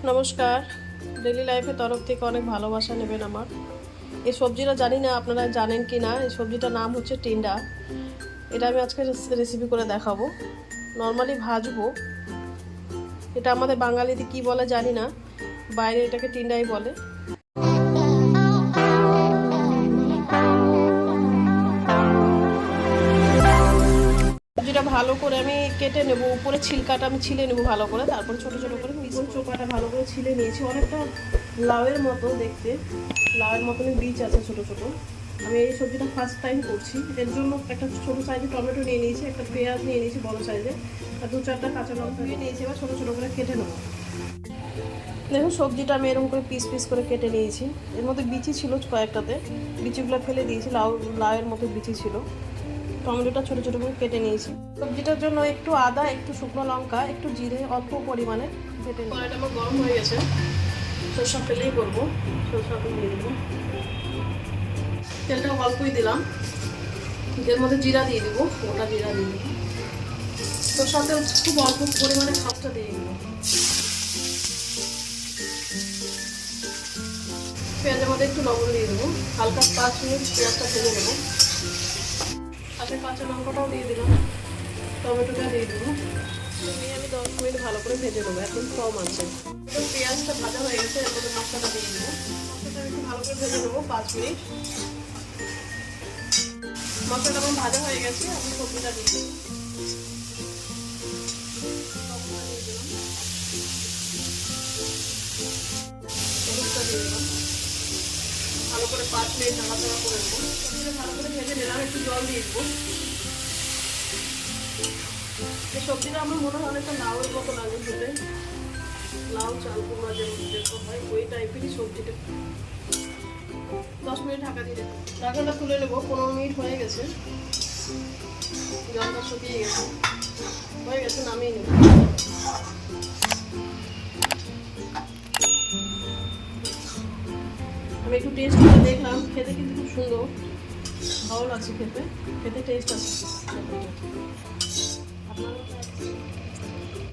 নমস্কার, ডেইলি লাইফের তরফ থেকে অনেক ভালোবাসা নেবেন আমার। এই সবজিটা জানি না আপনারা জানেন কি না। এই সবজিটার নাম হচ্ছে টিন্ডা। এটা আমি আজকে রেসিপি করে দেখাবো। নর্মালি ভাজবো। এটা আমাদের বাঙালিতে কি বলে জানি না, বাইরে এটাকে টিন্ডাই বলে। সবজিটা ভালো করে আমি কেটে নেব, উপরে ছিলকাটা আমি ছিলে নেব ভালো করে, তারপর ছোট ছোট করে চোপাটা ভালো করে ছিলে নিয়েছি। অনেকটা লাউয়ের মতো দেখতে, লাউয়ের মতনই বীজ আছে ছোট ছোট। আমি এই সবজিটা ফার্স্ট টাইম করছি, এর জন্য একটা ছোট সাইজের টমেটো নিয়ে নিয়েছি, একটা পেঁয়াজ নিয়ে নিয়েছি বড় সাইজে, আর 2-4টা কাঁচা লঙ্কা নিয়ে নিয়েছি। এবার ছোটো ছোটো করে কেটে নেবো। দেখুন সবজিটা আমি এরকম করে পিস পিস করে কেটে নিয়েছি। এর মধ্যে বিচি ছিল কয়েকটাতে, বিচিগুলো ফেলে দিয়েছি। লাউয়ের মতো বিচি ছিল। টমেটোটা ছোটো ছোটো করে কেটে নিয়েছি। সবজিটার জন্য একটু আদা, একটু শুকনো লঙ্কা, একটু জিরে অল্প পরিমাণে কেটে নিই। কড়াইটা আমার গরম হয়ে গেছে, সরষা তেলেই করবো। সরষা তেল দিয়ে দেবো, তেলটা অল্পই দিলাম। এর মধ্যে জিরা দিয়ে দেবো, গোটা জিরা দিয়ে দেবো। সরষা তেল খুব অল্প পরিমাণে খাপটা দিয়ে দেবো। পেঁয়াজের মধ্যে একটু লবণ দিয়ে দেবো, হালকা 5 মিনিট পেঁয়াজটা ভেজে নেবো। সাথে কাঁচা লঙ্কাটাও দিয়ে দিলাম, টমেটোটা দিয়ে দেবো। নিয়ে আমি 10 মিনিট ভালো করে ভেজে নেবো, এখন কম আছে। পেঁয়াজটা ভাজা হয়ে গেছে, এর মধ্যে মশলাটা দিয়ে দেবো। মশলাটা একটু ভালো করে ভেজে নেবো 5 মিনিট। মশলাটা আমার ভাজা হয়ে গেছে, আমি সবজিটা দিয়ে দেবো। হলুদটা দিয়ে দিলাম, ভালো করে 5 মিনিট নাড়াচাড়া করে দেবো। সবজিটা ভালো করে ভেজে নিলাম, একটু জল দিয়ে দেবো। এই সবজিটা আমার মনে হয় অনেকটা লাউয়ের মতো লাগে খেতে, লাউ চাল কুমড়া যেরকম হয় ওই টাইপেরই সবজিটা। 10 মিনিট ঢাকা দিয়ে দেবো। ঢাকাটা তুলে নেবো। 15 মিনিট হয়ে গেছে, জলটা শুকিয়ে গেছে, হয়ে গেছে, নামিয়ে নেব। আমি একটু টেস্ট করে দেখলাম, খেতে কিন্তু খুব সুন্দর, ভালো লাগছে খেতে, খেতে টেস্ট আছে। আপনারা